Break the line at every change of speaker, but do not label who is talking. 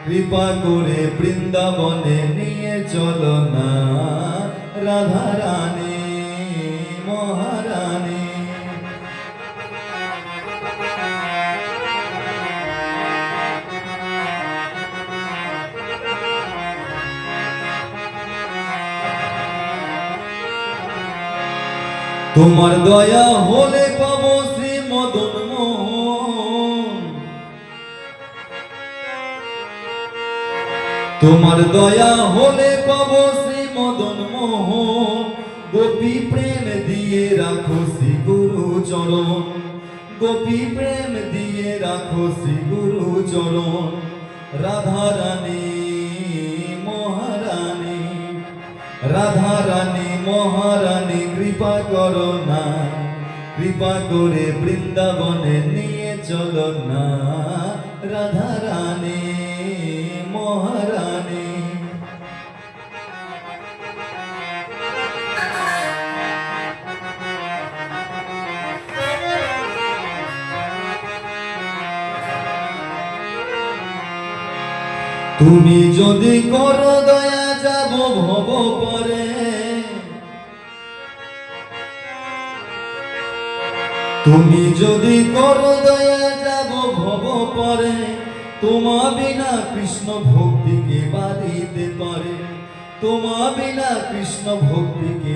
কৃপা করে বৃন্দাবনে নিয়ে চলো না রাধা রানী মহারানী। তোমার দয়া হলে পাবো শ্রী মদন মোহন, তোমার দয়া হলে পাবো শ্রী মদন মোহন। গোপী প্রেম দিয়ে রাখো শ্রী গুরু চরণ, গোপী প্রেম দিয়ে রাখো শ্রী গুরু চরণ। রাধা রানী মহারানী, রাধা রানী মহারানী কৃপা করো না, কৃপা করে বৃন্দাবনে নিয়ে চলো না রাধা রানী মহারানী। তুমি যদি করো দয়া যাব ভব পরে, তুমি যদি করো দয়া যাব ভব পরে। তোমা বিনা কৃষ্ণ ভক্তি কে বাঁধিতে পারে, তোমা বিনা কৃষ্ণ ভক্তি কে